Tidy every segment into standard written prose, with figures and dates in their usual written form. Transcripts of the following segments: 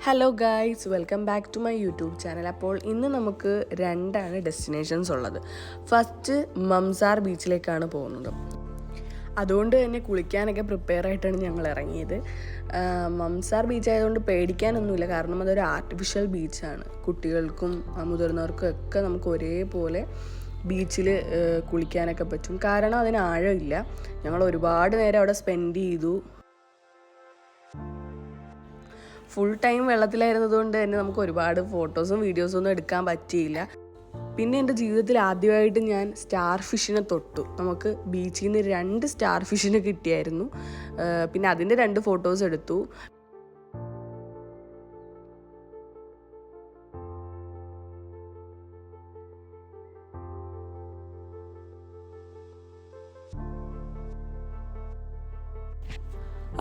Hello guys, welcome back to my YouTube channel. അപ്പോൾ ഇന്ന് നമുക്ക് രണ്ടാണ് ഡെസ്റ്റിനേഷൻസ് ഉള്ളത്. ഫസ്റ്റ് മംസാർ ബീച്ചിലേക്കാണ് പോകുന്നത്. അതുകൊണ്ട് തന്നെ കുളിക്കാനൊക്കെ പ്രിപ്പയർ ആയിട്ടാണ് ഞങ്ങൾ ഇറങ്ങിയത്. മംസാർ ബീച്ച് ആയതുകൊണ്ട് പേടിക്കാനൊന്നുമില്ല, കാരണം അതൊരു ആർട്ടിഫിഷ്യൽ ബീച്ചാണ്. കുട്ടികൾക്കും മുതിർന്നവർക്കും ഒക്കെ നമുക്ക് ഒരേപോലെ ബീച്ചിൽ കുളിക്കാനൊക്കെ പറ്റും, കാരണം അതിന് ആഴമില്ല. ഞങ്ങൾ ഒരുപാട് നേരം അവിടെ സ്പെൻഡ് ചെയ്തു. ഫുൾ ടൈം വെള്ളത്തിലായിരുന്നതുകൊണ്ട് തന്നെ നമുക്ക് ഒരുപാട് ഫോട്ടോസും വീഡിയോസും ഒന്നും എടുക്കാൻ പറ്റിയില്ല. പിന്നെ എൻ്റെ ജീവിതത്തിൽ ആദ്യമായിട്ട് ഞാൻ സ്റ്റാർ ഫിഷിനെ തൊട്ടു. നമുക്ക് ബീച്ചിൽ നിന്ന് 2 സ്റ്റാർ ഫിഷിനെ കിട്ടിയായിരുന്നു. പിന്നെ അതിൻ്റെ 2 ഫോട്ടോസ് എടുത്തു.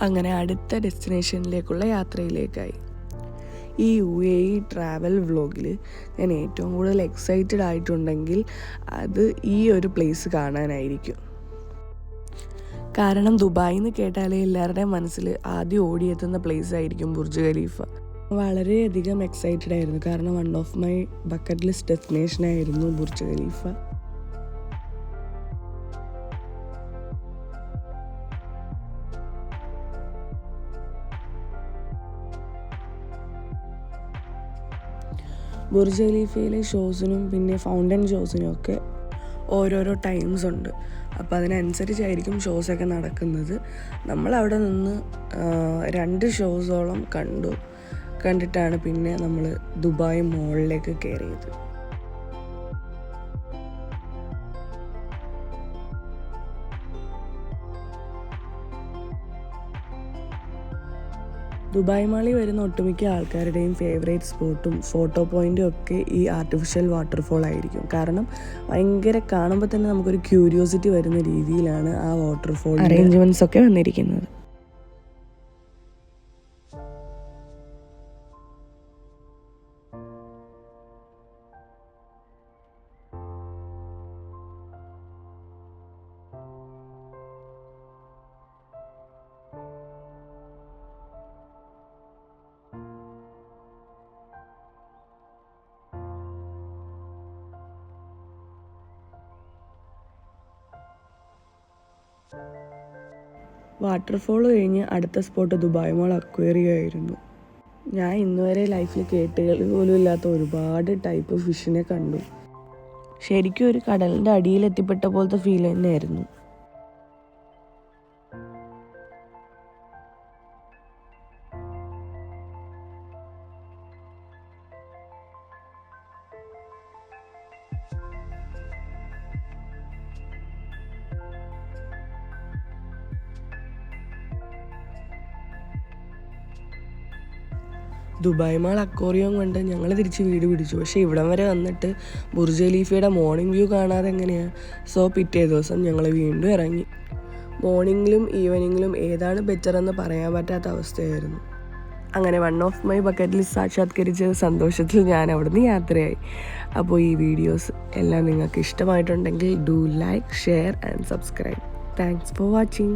അങ്ങനെ അടുത്ത ഡെസ്റ്റിനേഷനിലേക്കുള്ള യാത്രയിലേക്കായി. ഈ UAE ട്രാവൽ വ്ലോഗിൽ ഞാൻ ഏറ്റവും കൂടുതൽ എക്സൈറ്റഡ് ആയിട്ടുണ്ടെങ്കിൽ അത് ഈ ഒരു പ്ലേസ് കാണാനായിരിക്കും. കാരണം ദുബായിൽ നിന്ന് കേട്ടാലേ എല്ലാവരുടെയും മനസ്സിൽ ആദ്യം ഓടിയെത്തുന്ന പ്ലേസ് ആയിരിക്കും ബുർജ് ഖലീഫ. വളരെയധികം എക്സൈറ്റഡ് ആയിരുന്നു, കാരണം one of my bucket list destination ആയിരുന്നു ബുർജ് ഖലീഫ. ബുർജ് ഖലീഫയിലെ ഷോസിനും പിന്നെ ഫൗണ്ടൻ ഷോസിനും ഒക്കെ ഓരോരോ ടൈംസ് ഉണ്ട്. അപ്പോൾ അതിനനുസരിച്ചായിരിക്കും ഷോസൊക്കെ നടക്കുന്നത്. നമ്മളവിടെ നിന്ന് 2 ഷോസോളം കണ്ടിട്ടാണ് പിന്നെ നമ്മൾ ദുബായ് മോളിലേക്ക് കയറിയത്. ദുബായ് മാളിൽ വരുന്ന ഒട്ടുമിക്ക ആൾക്കാരുടെയും ഫേവറേറ്റ് സ്പോട്ടും ഫോട്ടോ പോയിൻറ്റും ഒക്കെ ഈ ആർട്ടിഫിഷ്യൽ വാട്ടർഫോൾ ആയിരിക്കും. കാരണം ഭയങ്കര കാണുമ്പോൾ തന്നെ നമുക്കൊരു ക്യൂരിയോസിറ്റി വരുന്ന രീതിയിലാണ് ആ വാട്ടർഫോൾ അറേഞ്ച്മെൻറ്റ്സ് ഒക്കെ വന്നിരിക്കുന്നത്. വാട്ടർഫോൾ കഴിഞ്ഞ് അടുത്ത സ്പോട്ട് ദുബായ് മോൾ അക്വേറിയം ആയിരുന്നു. ഞാൻ ഇന്നുവരെ ലൈഫിൽ കേട്ടുകൾ പോലും ഇല്ലാത്ത ഒരുപാട് ടൈപ്പ് ഫിഷിനെ കണ്ടു. ശരിക്കും ഒരു കടലിൻ്റെ അടിയിൽ എത്തിപ്പെട്ട പോലത്തെ ഫീൽ തന്നെയായിരുന്നു. ദുബായ് മാൾ അക്വേറിയം കൊണ്ട് ഞങ്ങൾ തിരിച്ച് വീട് പിടിച്ചു. പക്ഷേ ഇവിടം വരെ വന്നിട്ട് ബുർജ് ഖലീഫയുടെ മോർണിംഗ് വ്യൂ കാണാതെ എങ്ങനെയാണ്? സോ പിറ്റേ ദിവസം ഞങ്ങൾ വീണ്ടും ഇറങ്ങി. മോർണിംഗിലും ഈവനിങ്ങിലും ഏതാണ് ബെറ്റർ എന്ന് പറയാൻ പറ്റാത്ത അവസ്ഥയായിരുന്നു. അങ്ങനെ one of my bucket list സാക്ഷാത്കരിച്ച സന്തോഷത്തിൽ ഞാൻ അവിടുന്ന് യാത്രയായി. അപ്പോൾ ഈ വീഡിയോസ് എല്ലാം നിങ്ങൾക്ക് ഇഷ്ടമായിട്ടുണ്ടെങ്കിൽ do like, share and subscribe. Thanks for watching.